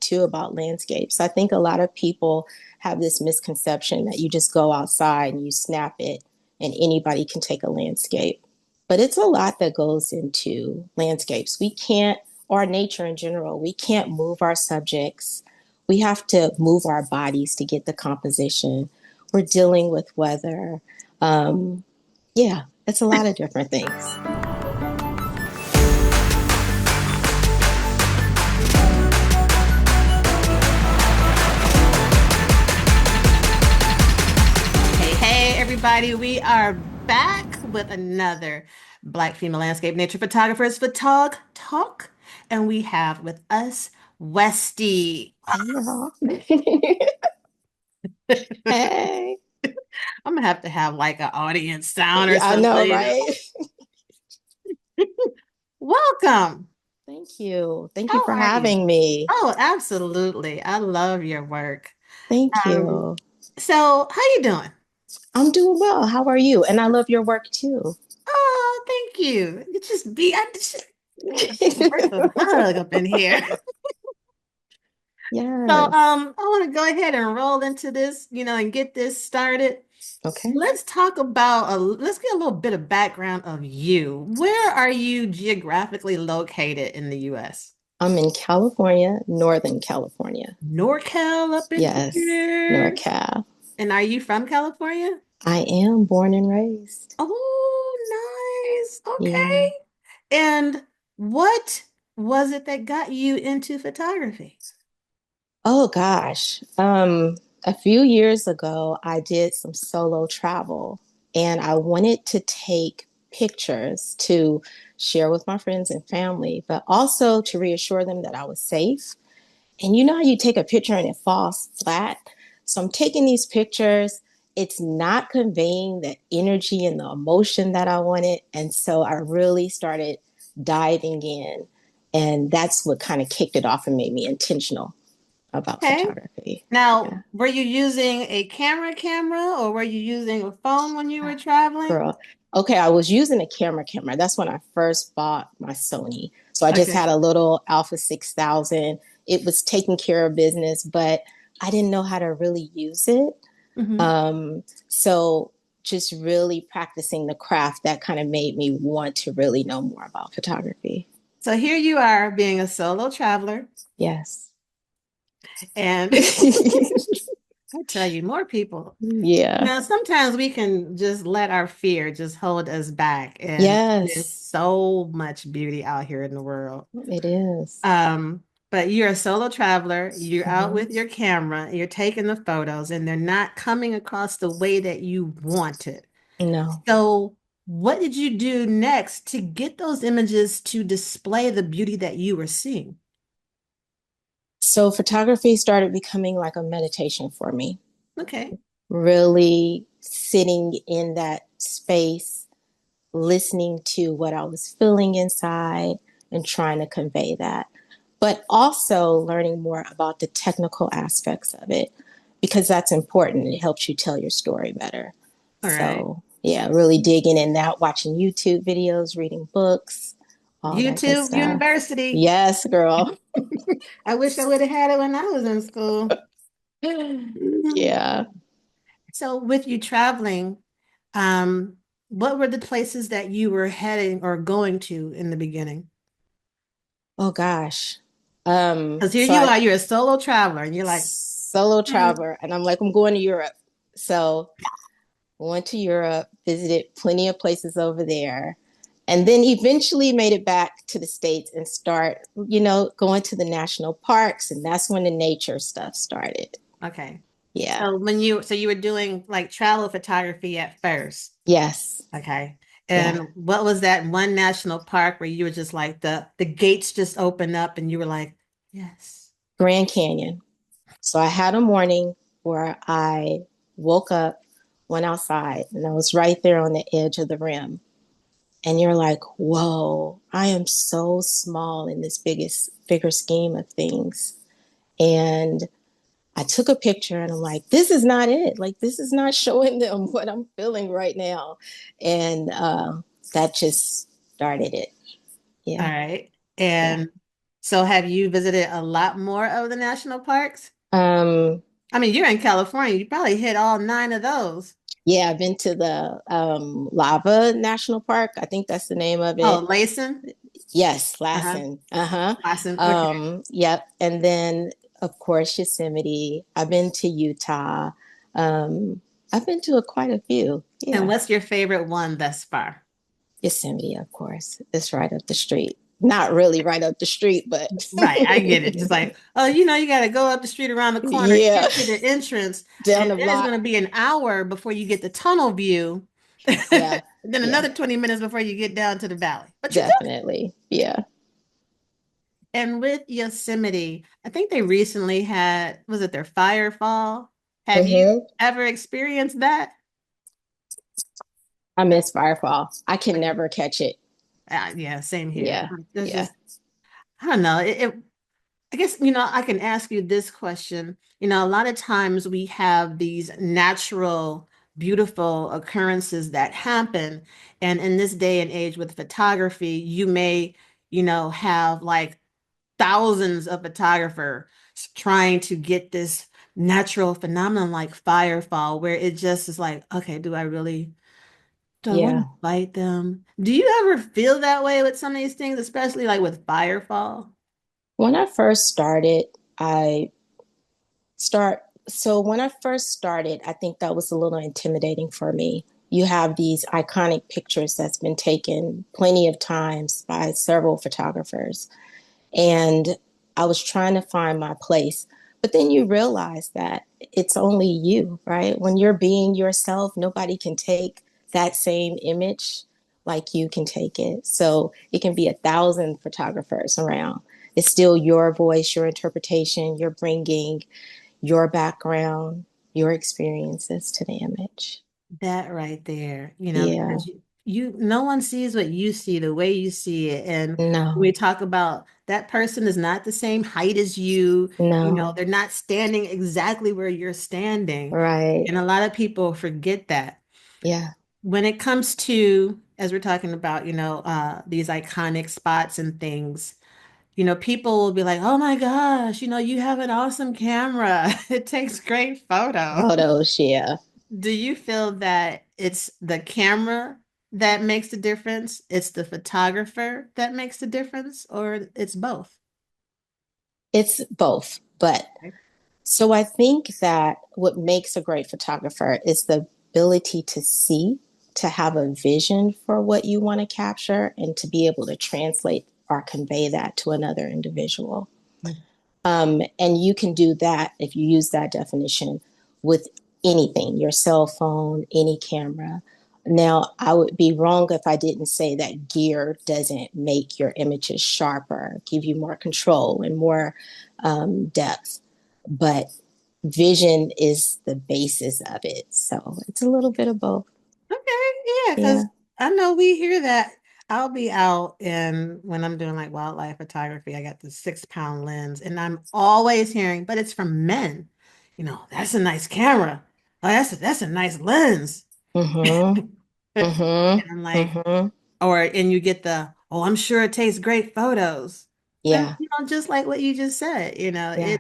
too about landscapes. I think a lot of people have this misconception that you just go outside and you snap it and anybody can take a landscape. But it's a lot that goes into landscapes. We can't, or nature in general, we can't move our subjects. We have to move our bodies to get the composition. We're dealing with weather. Yeah, it's a lot of different things. Hey, everybody, we are back with another Black Female Landscape Nature Photographers Photog Talk. And we have with us Westeigh. Hey. I'm gonna have to have like an audience sound or Yeah, I know, something. right? Welcome. Thank you. Thank you How for are you? having me. Oh, absolutely. I love your work. Thank Um, you. so how you doing? I'm doing well. How are you? And I love your work too. Oh, thank you. You just be I just where's the hug up in here. So, Yes. I want to go ahead and roll into this, and get this started. Okay. Let's talk about let's get a little bit of background of you. Where are you geographically located in the US? I'm in California, Northern California. NorCal up in Yes, here. NorCal. And are you from California? I am born and raised. Oh, nice. Yeah. Okay. And what was it that got you into photography? Oh gosh. A few years ago, I did some solo travel and I wanted to take pictures to share with my friends and family, but also to reassure them that I was safe. And you know how you take a picture and it falls flat? So I'm taking these pictures. It's not conveying the energy and the emotion that I wanted. And so I really started diving in. And that's what kind of kicked it off and made me intentional about Okay. photography. Yeah. Now, were you using a camera, or were you using a phone when you were traveling? Girl. Okay, I was using a camera. That's when I first bought my Sony. So I just Okay. had a little Alpha 6000. It was taking care of business, but I didn't know how to really use it. Hmm. So just really practicing the craft that kind of made me want to really know more about photography. So here you are being a solo traveler, Yes. and I tell you, more people. Yeah. Sometimes we can just let our fear just hold us back, and there's Yes, so much beauty out here in the world. it is. Um, but you're a solo traveler, you're out Mhm. with your camera, you're taking the photos, and they're not coming across the way that you wanted. No. So, what did you do next to get those images to display the beauty that you were seeing? So photography started becoming like a meditation for me. Okay. Really sitting in that space, listening to what I was feeling inside and trying to convey that. But also learning more about the technical aspects of it because that's important. It helps you tell your story better. All right. So, yeah, really digging in that, watching YouTube videos, reading books, all that good YouTube stuff. University. Yes, girl. I wish I would have had it when I was in school. Yeah. So, with you traveling, um, what were the places that you were heading or going to in the beginning? Oh gosh. Because here So you I are, you're a solo traveler, and you're like, solo "Hmm, traveler and I'm like, I'm going to Europe. So went to Europe, visited plenty of places over there, and then eventually made it back to the States and start, going to the national parks. And that's when the nature stuff started. okay." Yeah. So you were doing like travel photography at first. Yes. Okay. Yeah. And what was that one national park where you were just like the gates just opened up and you were like, yes. Grand Canyon. So I had a morning where I woke up, went outside, and I was right there on the edge of the rim. And you're like, whoa, I am so small in this bigger scheme of things. And I took a picture and I'm like, this is not it. Like, this is not showing them what I'm feeling right now. And that just started it. All Yeah. right. Yeah. And So have you visited a lot more of the national parks? Um, I mean, you're in California. You probably hit all nine of those. yeah, I've been to the Lava National Park. I think that's the name of Oh, it. Layson? Yes, Uh-huh. Lassen. Uh-huh. Layson. Okay. Yep. And then of course Yosemite. I've been to Utah. Um, I've been to quite a few. And Yeah. what's your favorite one thus far? Yosemite, of course. It's right up the street. Not really right up the street, but Right, I get it. Just like, oh, you got to go up the street around the corner, yeah, get to the entrance, down and the then it's block. going to be an hour before you get the tunnel view, Yeah. and then Yeah. another 20 minutes before you get down to the valley. But you did. Definitely. Yeah. And with Yosemite, I think they recently had, was it their fire fall? Have you Hmm. ever experienced that? I miss Firefall. I can Okay. never catch it. Yeah, same here. Yeah. There's Yeah. just, I don't know. I guess, I can ask you this question. A lot of times we have these natural, beautiful occurrences that happen. And in this day and age with photography, you may, have like thousands of photographers trying to get this natural phenomenon like firefall, where it just is like, okay, do I want Yeah. to fight them? Do you ever feel that way with some of these things, especially like with firefall? When I first started, I start so when I first started, I think that was a little intimidating for me. You have these iconic pictures that's been taken plenty of times by several photographers. And I was trying to find my place. But then you realize that it's only you, right? When you're being yourself, nobody can take that same image like you can take it. So it can be 1,000 photographers around. It's still your voice, your interpretation. You're bringing your background, your experiences to the image. That right there, Yeah, because no one sees what you see the way you see it. And we no, talk about that person is not the same height as you, no, they're not standing exactly where you're standing. right. And a lot of people forget that. Yeah, When it comes to, as we're talking about, these iconic spots and things, people will be like, oh my gosh, you have an awesome camera. It takes great photos. photos, yeah. Do you feel that it's the camera that makes the difference? It's the photographer that makes the difference, or it's both? It's both, but Okay. so I think that what makes a great photographer is the ability to see, to have a vision for what you want to capture, and to be able to translate or convey that to another individual. And you can do that if you use that definition with anything, your cell phone, any camera. Now, I would be wrong if I didn't say that gear doesn't make your images sharper, give you more control and more depth. But vision is the basis of it. So it's a little bit of both. Okay, yeah, because Yeah. I know we hear that. I'll be out and when I'm doing like wildlife photography, I got the 6 pound lens, and I'm always hearing, but it's from men. That's a nice camera. Oh, that's a nice lens. Mm-hmm. And Mm-hmm. I'm like, Mm-hmm. and you get oh, I'm sure it takes great photos. And Yeah. just like what you just said, Yeah.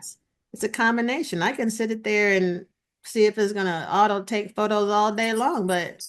it's a combination. I can sit it there and see if it's gonna auto take photos all day long, but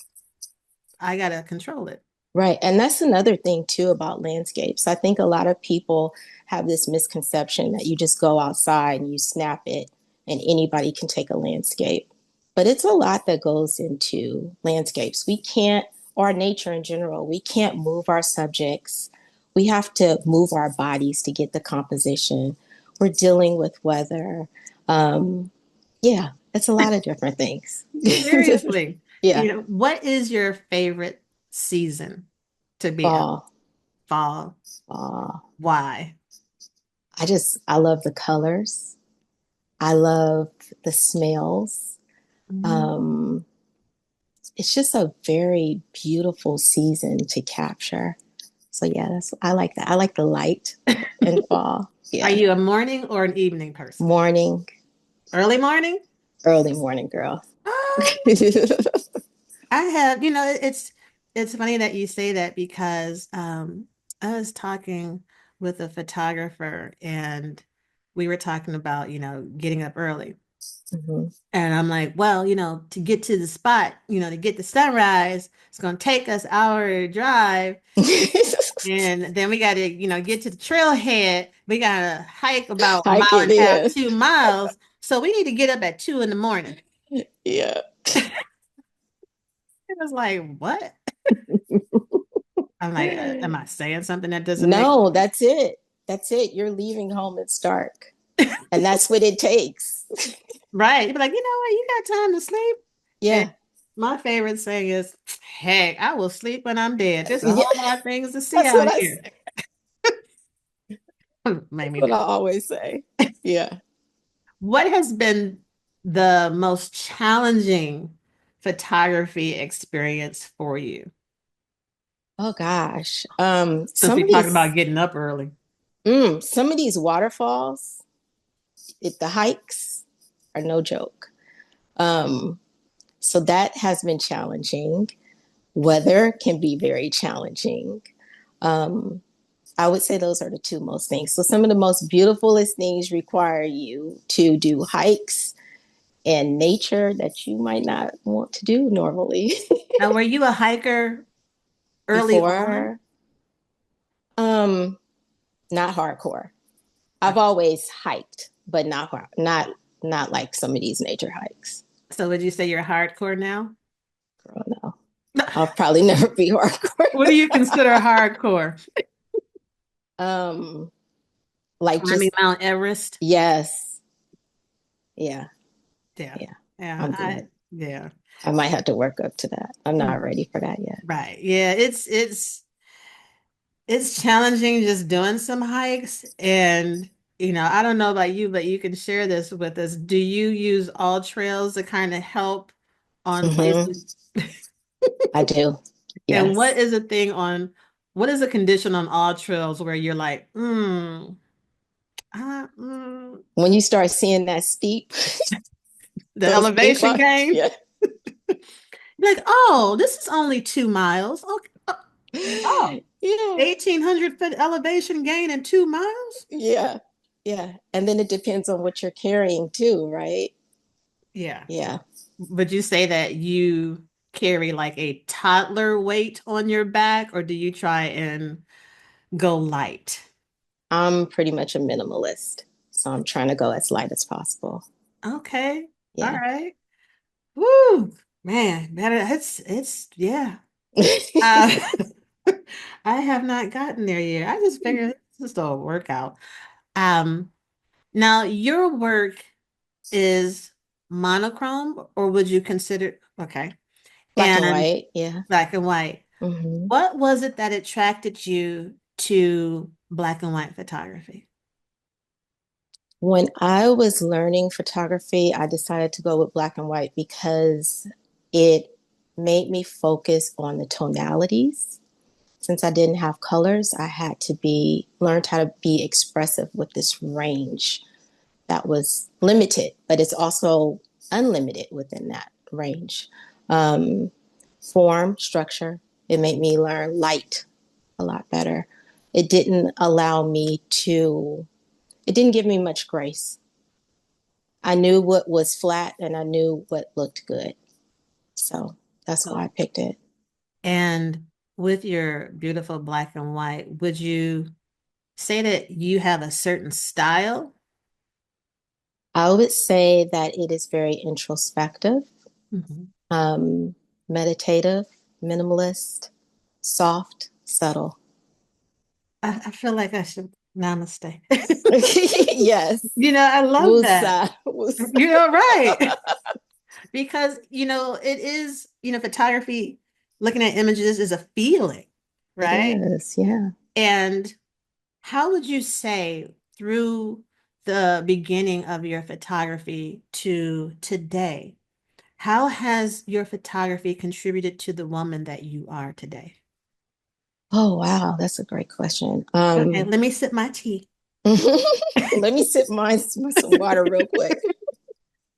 I gotta control it. Right. And that's another thing too about landscapes. I think a lot of people have this misconception that you just go outside and you snap it and anybody can take a landscape. But it's a lot that goes into landscapes. We can't, or nature in general, we can't move our subjects. We have to move our bodies to get the composition. We're dealing with weather. Um, yeah, it's a lot of different things. Seriously. Yeah, What is your favorite season to be out? fall, Fall. fall. Why? I love the colors. I love the smells. Mhm. Um, it's just a very beautiful season to capture. So yeah, I like that. I like the light in fall. Are Yeah. you a morning or an evening person? Morning, Early morning? early morning girl. Um, I have, it's funny that you say that because I was talking with a photographer and we were talking about, getting up early. Mhm. And I'm like, well, to get to the spot, to get the sunrise, it's going to take us an hour to drive. And then we got to, get to the trailhead. We got to hike about a Hike mile it and a half, in. 2 miles. So we need to get up at 2 in the morning. Yeah. It was like, what? I'm like, am I saying something that doesn't make No, sense? that's it. That's it. You're leaving home, it's dark. And that's what it takes. Right. You'd be like, you know what? You got time to sleep? And Yeah. my favorite saying is, heck, I will sleep when I'm dead. There's a Yeah. whole lot of things to see That's what out I here. say. Made That's me what do. I always say. Yeah. What has been the most challenging photography experience for you? Oh gosh. Since we talked about getting up early. Some of these waterfalls, the hikes are no joke. Um, so that has been challenging. Weather can be very challenging. Um, I would say those are the two most things. So some of the most beautifulest things require you to do hikes and nature that you might not want to do normally. Now, were you a hiker early on? Before, um, not hardcore. I've always hiked, but not like some of these nature hikes. So would you say you're hardcore now? Girl, no. I'll probably never be hardcore. What do you consider hardcore? um, like Climbing just Mount Everest? yes, yeah, Yeah. yeah. Yeah. I'm good. Yeah. I might have to work up to that. I'm not Mm. ready for that yet. Right. Yeah. It's challenging just doing some hikes. And, I don't know about you, but you can share this with us. Do you use all trails to kind of help on Hmm. places? I do. And Yes. what is a condition on all trails where you're like, When you start seeing that steep, the those elevation incline, gain? yeah, Like, oh, this is only 2 miles. Okay. Oh, yeah, 1,800 foot elevation gain in 2 miles? yeah, yeah. And then it depends on what you're carrying too, right? Yeah. Yeah. Would you say that you carry like a toddler weight on your back, or do you try and go light? I'm pretty much a minimalist. So I'm trying to go as light as possible. Okay. All Yeah. right. Woo. Man, yeah. Uh, I have not gotten there yet. I just figured this is a workout. Um, Now your work is monochrome, or would you consider, okay, Black and and white. Yeah. black and white. Hmm. What was it that attracted you to black and white photography? When I was learning photography, I decided to go with black and white because it made me focus on the tonalities. Since I didn't have colors, I had to be learned how to be expressive with this range that was limited, but it's also unlimited within that range. Um, Form, structure, it made me learn light a lot better. It didn't allow me to, it didn't give me much grace. I knew what was flat and I knew what looked good. So that's why Oh. I picked it. And with your beautiful black and white, would you say that you have a certain style? I would say that it is very introspective, Mhm. um, meditative, minimalist, soft, subtle. I feel like I should namaste. Yes. I love that. Wusa. Wusa. You're right. Because, it is, photography, looking at images is a feeling, It right? is, yeah. And how would you say through the beginning of your photography to today, how has your photography contributed to the woman that you are today? Oh, wow. That's a great question. Okay, let me sip my tea. Let me sip some water real quick.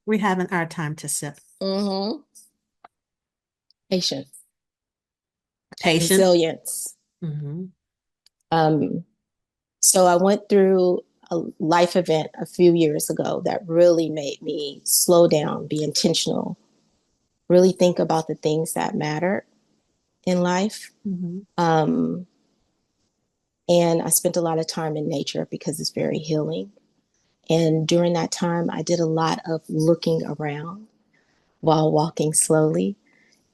We're having our time to sip. Hmm. Patience, Patience. resilience, Hmm. um, So I went through a life event a few years ago that really made me slow down, be intentional, really think about the things that matter in life. Mhm. Um, and I spent a lot of time in nature because it's very healing. And during that time, I did a lot of looking around while walking slowly.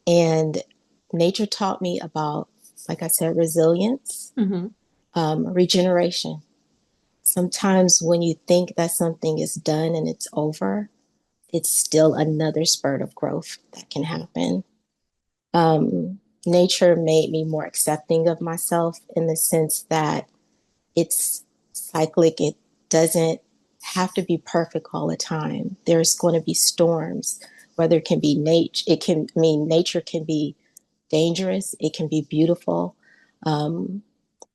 And nature taught me about, like I said, resilience, Mhm. regeneration. Sometimes when you think that something is done and it's over, it's still another spurt of growth that can happen. Nature made me more accepting of myself in the sense that it's cyclic. It doesn't have to be perfect all the time. There's going to be storms, whether it can be nature, it can I mean nature can be dangerous, it can be beautiful. Um,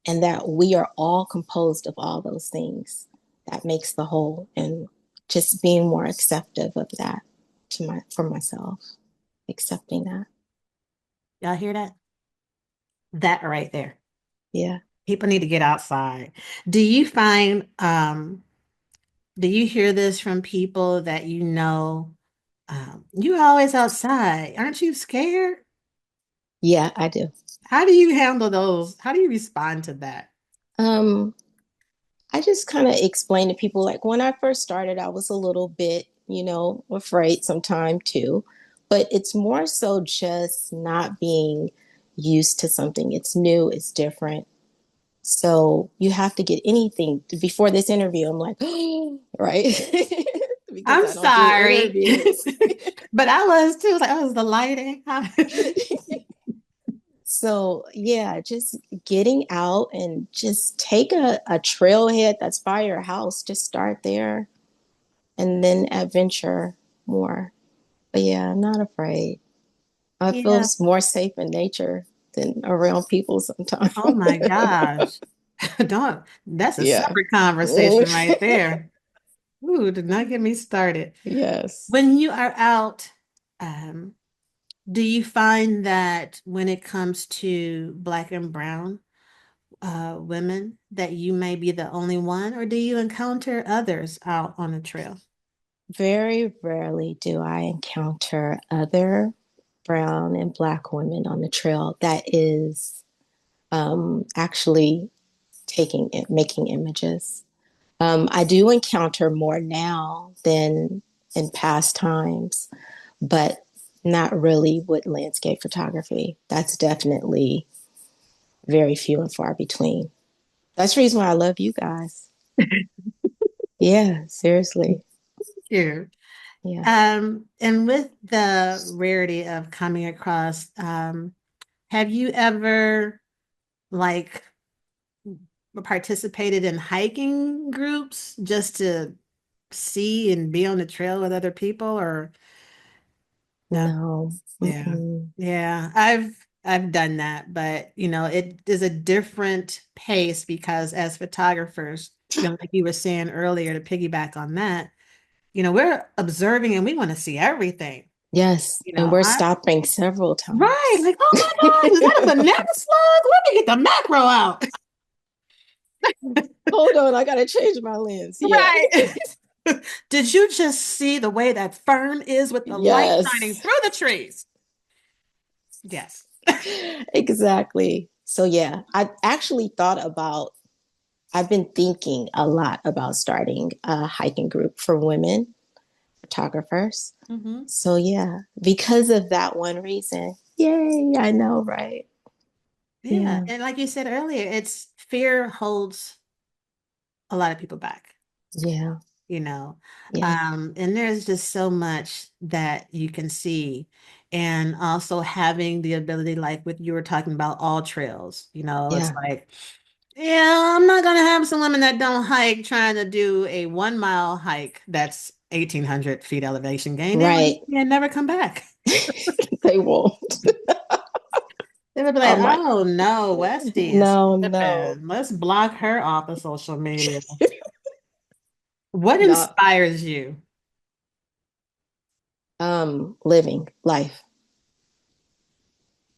and that we are all composed of all those things that makes the whole, and just being more acceptive of that for myself, accepting that. Y'all hear that? That right there. Yeah. People need to get outside. Do you find, do you hear this from people that you know, you always outside? Aren't you scared? Yeah, I do. How do you handle those? How do you respond to that? um I just kind of explain to people, like, when I first started, I was a little bit, afraid sometime too. But it's more so just not being used to something. It's new, it's different. So you have to get anything before this interview. I'm like, right? Because I'm I don't do sorry, interviews. but I was too. Like, oh, it was the lighting. So yeah, just getting out and just take a trailhead that's by your house. Just start there and then adventure more. But yeah, I'm not afraid. I feel Yeah. more safe in nature than around people sometimes. Oh my gosh. Don't, that's a Yeah. separate conversation right there. Ooh, did not get me started. Yes. When you are out, um, do you find that when it comes to Black and brown women, that you may be the only one, or do you encounter others out on the trail? Very rarely do I encounter other brown and black women on the trail that is actually making images. I do encounter more now than in past times, but not really with landscape photography. That's definitely very few and far between. That's the reason why I love you guys. Yeah, seriously. Here. Yeah. And with the rarity of coming across, have you ever like participated in hiking groups just to see and be on the trail with other people or no? No. Yeah. Mm-mm. Yeah. I've done that, but it is a different pace because as photographers, like you were saying earlier, to piggyback on that, we're observing and we want to see everything. Yes. And we're I stopping several right, times. like, oh my God, is that a banana slug? Let me get the macro out. Hold on, I gotta change my lens. Yeah. Right. Did you just see the way that fern is with the light shining Yes. through the trees? Yes. Exactly. So yeah, I've been thinking a lot about starting a hiking group for women photographers. Hmm. So yeah, because of that one reason. Yay, I know, right? Yeah. Yeah. And like you said earlier, it's fear holds a lot of people back, Yeah. you know. Yeah. And there's just so much that you can see. And also having the ability, like what you were talking about, all trails, it's Yeah. like, yeah, I'm not gonna have some women that don't hike trying to do a 1 mile hike that's 1,800 feet elevation gain. They would Right. yeah, never come back. They won't. They would be like, Oh my. oh no, Westie is No, no. tripping. Let's block her off of social media. What Not inspires you? living life.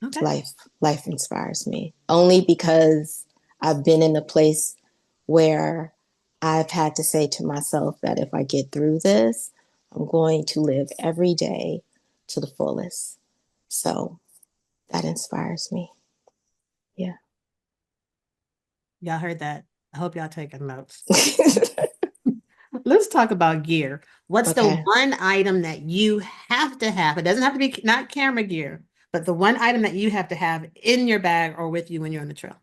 Okay. Life. Life inspires me. Only because I've been in a place where I've had to say to myself that if I get through this, I'm going to live every day to the fullest. So that inspires me. Yeah. Y'all heard that. I hope y'all taking notes. Let's talk about gear. What's the Okay. one item that you have to have? It doesn't have to be not camera gear, but the one item that you have to have in your bag or with you when you're on the trail.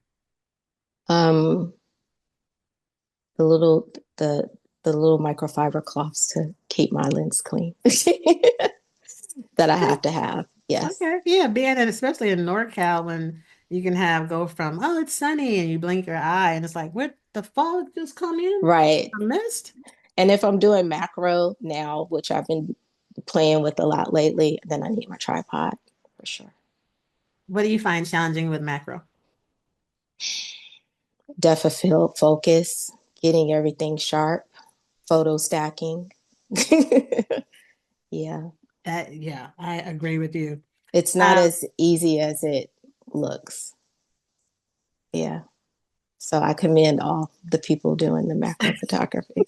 Um, the little the the little microfiber cloths to keep my lens clean that I Okay. have to have. Yes. Okay. Yeah, being in, especially in NorCal when you can have go from, oh, it's sunny and you blink your eye and it's like, where the fog just come in? Right. I missed. And if I'm doing macro now, which I've been playing with a lot lately, then I need my tripod for sure. What do you find challenging with macro? Depth of field focus, getting everything sharp, photo stacking. Yeah. That, yeah, I agree with you. It's not Um, as easy as it looks. Yeah. So I commend all the people doing the macro photography.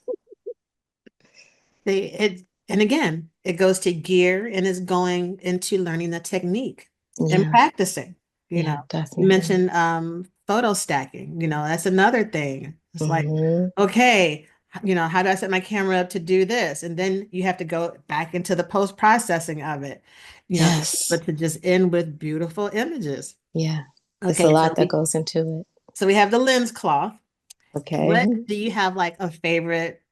and again, it goes to gear and is going into learning the technique and Yeah. practicing. You know, Yeah, you definitely. mentioned photo stacking, that's another thing. It's like, Hmm. okay, how do I set my camera up to do this? And then you have to go back into the post-processing of it, Yes. but to just end with beautiful images. Yeah. It's a Okay, lot that goes into it. so we have the lens cloth. Okay. What do you have like a favorite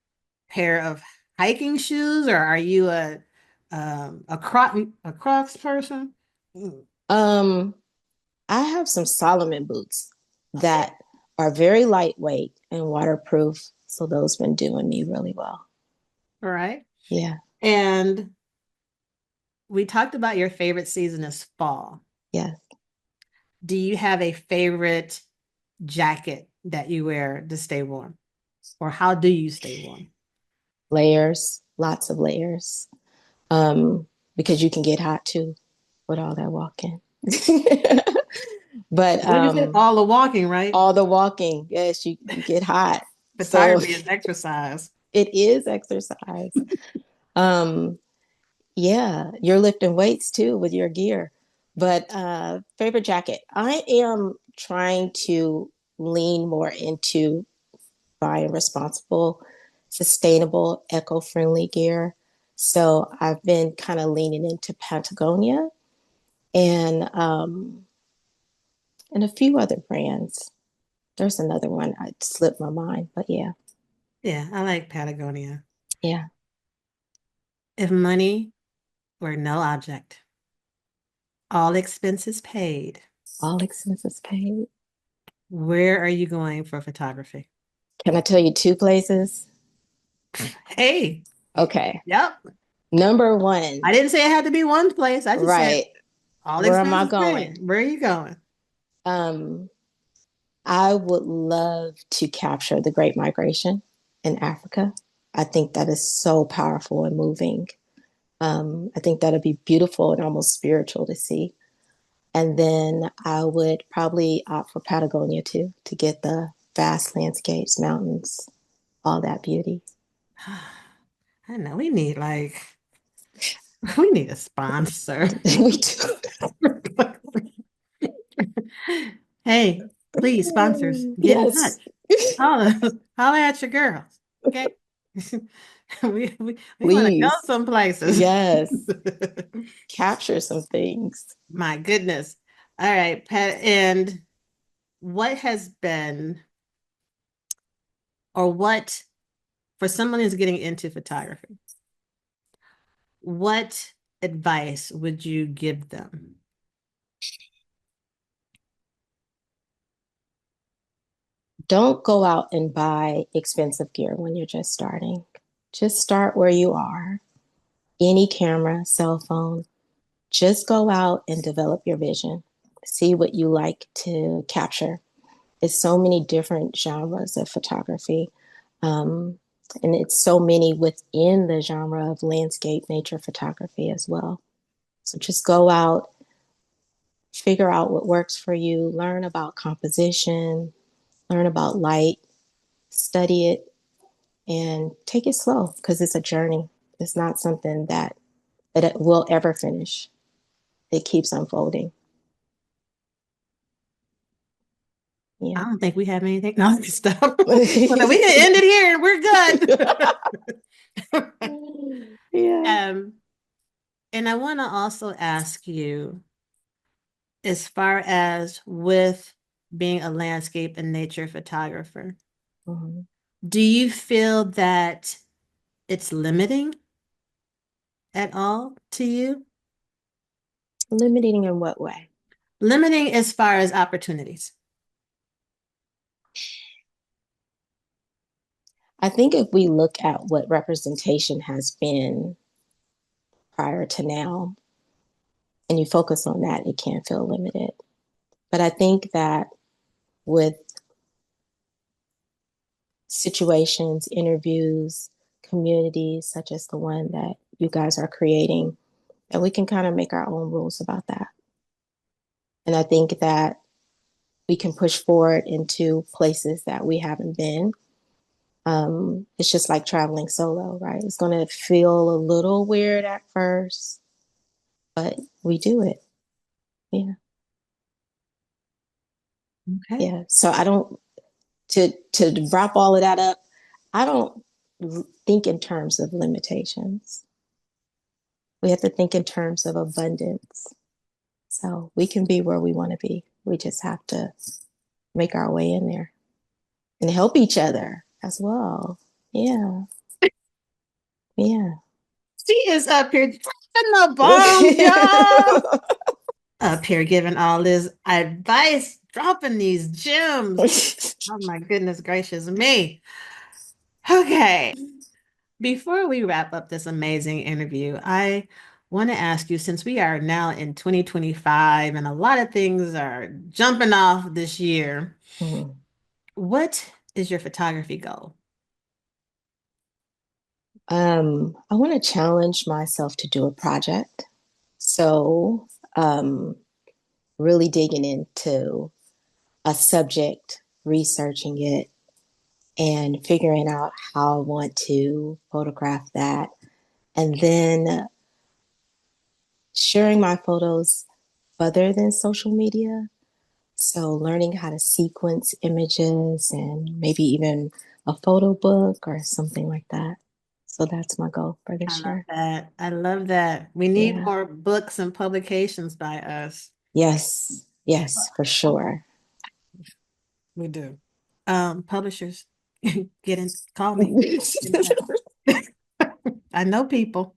pair of hiking shoes, or are you a Crocs person? Mm, Um, I have some Solomon boots okay. that are very lightweight and waterproof. So those been doing me really well. All right. Yeah. And we talked about your favorite season is fall. Yeah. Do you have a favorite jacket that you wear to stay warm? Or how do you stay warm? Layers, lots of layers. Um, because you can get hot too with all that walking. But What did you say? All the walking, right? all the walking, yes, you get hot. So Photography is exercise. it is exercise. Um, yeah, you're lifting weights too with your gear. But favorite jacket, I am trying to lean more into buying responsible, sustainable, eco-friendly gear. So I've been kind of leaning into Patagonia and and a few other brands. There's another one I slipped my mind, but yeah, Yeah, I like Patagonia. yeah, If money were no object, all expenses paid, all expenses paid. where are you going for photography? Can I tell you two places? Hey, Okay. yep. Number one, I didn't say it had to be one place. I just said right. all Where am I expenses going? paid. Where are you going? Um, I would love to capture the Great Migration in Africa. I think that is so powerful and moving. I think that'd be beautiful and almost spiritual to see. And then I would probably opt for Patagonia too, to get the vast landscapes, mountains, all that beauty. I know we need we need a sponsor. We do. Hey, please, sponsors, get in touch. Yes, Holla at your girls. Okay. We want to go please. some places. Yes, capture some things. My goodness. All right, Pat, and what has been or what for someone who's getting into photography, what advice would you give them? Don't go out and buy expensive gear when you're just starting. Just start where you are. Any camera, cell phone, just go out and develop your vision. See what you like to capture. It's so many different genres of photography. Um, and it's so many within the genre of landscape nature photography as well. So just go out, figure out what works for you, learn about composition, learn about light, study it, and take it slow because it's a journey. It's not something that it will ever finish. It keeps unfolding. I Yeah. don't think we have anything. No, stop. Well, we can end it here and we're good. Yeah. Um, and I want to also ask you, as far as with being a landscape and nature photographer, Mhm. do you feel that it's limiting at all to you? Limiting in what way? Limiting as far as opportunities. I think if we look at what representation has been prior to now, and you focus on that, it can feel limited. But I think that with situations, interviews, communities such as the one that you guys are creating, that we can kind of make our own rules about that. And I think that we can push forward into places that we haven't been. It's just like traveling solo, right? It's going to feel a little weird at first, but we do it. Yeah. Okay. Yeah. So I don't, to wrap all of that up, I don't think in terms of limitations. We have to think in terms of abundance. So we can be where we want to be. We just have to make our way in there and help each other as well. Yeah. Yeah. She is up here dropping the bombs, y'all. Up here giving all this advice, dropping these gems. Oh my goodness gracious me. Okay. Before we wrap up this amazing interview, I want to ask you, since we are now in 2025 and a lot of things are jumping off this year, Mhm. what is your photography goal? I want to challenge myself to do a project. So, really digging into a subject, researching it, and figuring out how I want to photograph that. And then sharing my photos other than social media. So, learning how to sequence images and maybe even a photo book or something like that. So, that's my goal for I this love year. that. I love that. We need Yeah. more books and publications by us. Yes. Yes, for sure. We do. Publishers, call me. Get in touch. I know people.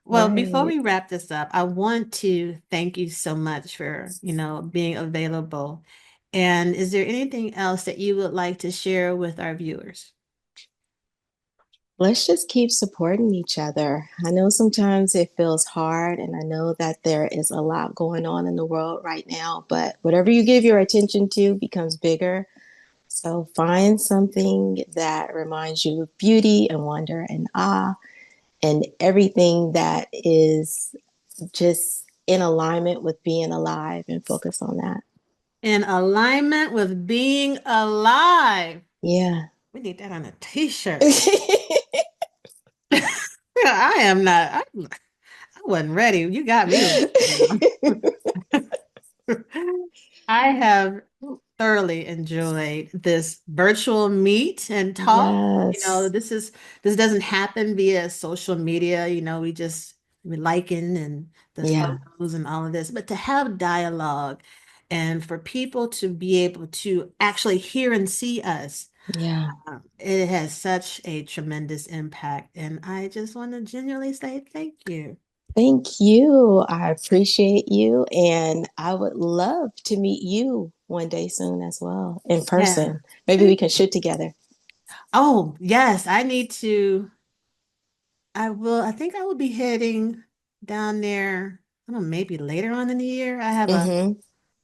Well, before Right. we wrap this up, I want to thank you so much for, being available. And is there anything else that you would like to share with our viewers? Let's just keep supporting each other. I know sometimes it feels hard, and I know that there is a lot going on in the world right now, but whatever you give your attention to becomes bigger. So find something that reminds you of beauty and wonder and awe and everything that is just in alignment with being alive and focus on that. In alignment with being alive. Yeah. We need that on a t-shirt. I am not. I wasn't ready. You got me ready now. I have thoroughly enjoyed this virtual meet and talk. Yes. This doesn't happen via social media. We liking and the Yeah. photos and all of this, but to have dialogue and for people to be able to actually hear and see us, Yeah. it has such a tremendous impact. And I just want to genuinely say thank you. Thank you. I appreciate you. And I would love to meet you one day soon as well in Yeah. person. Maybe we can shoot together. Oh, yes, I need to. I will. I think I will be heading down there. I don't know, maybe later on in the year. I have Mm-hmm.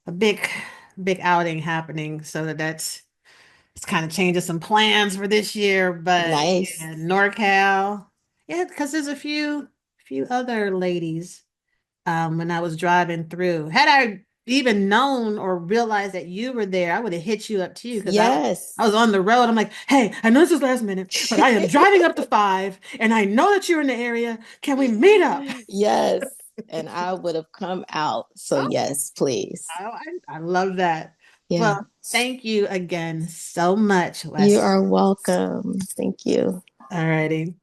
a big outing happening, so that's it's kind of changing some plans for this year. But Nice. yeah, NorCal, yeah, because there's a few other ladies. When I was driving through, had I even known or realized that you were there, I would have hit you up too because I Yes. was on the road. I'm like, hey, I know this is last minute, but I am driving up to 5 and I know that you're in the area. Can we meet up? Yes. And I would have come out. So, Oh, yes, please. I love that. Yeah. Well, thank you again so much, You Wes. are welcome. Thank you. Alrighty.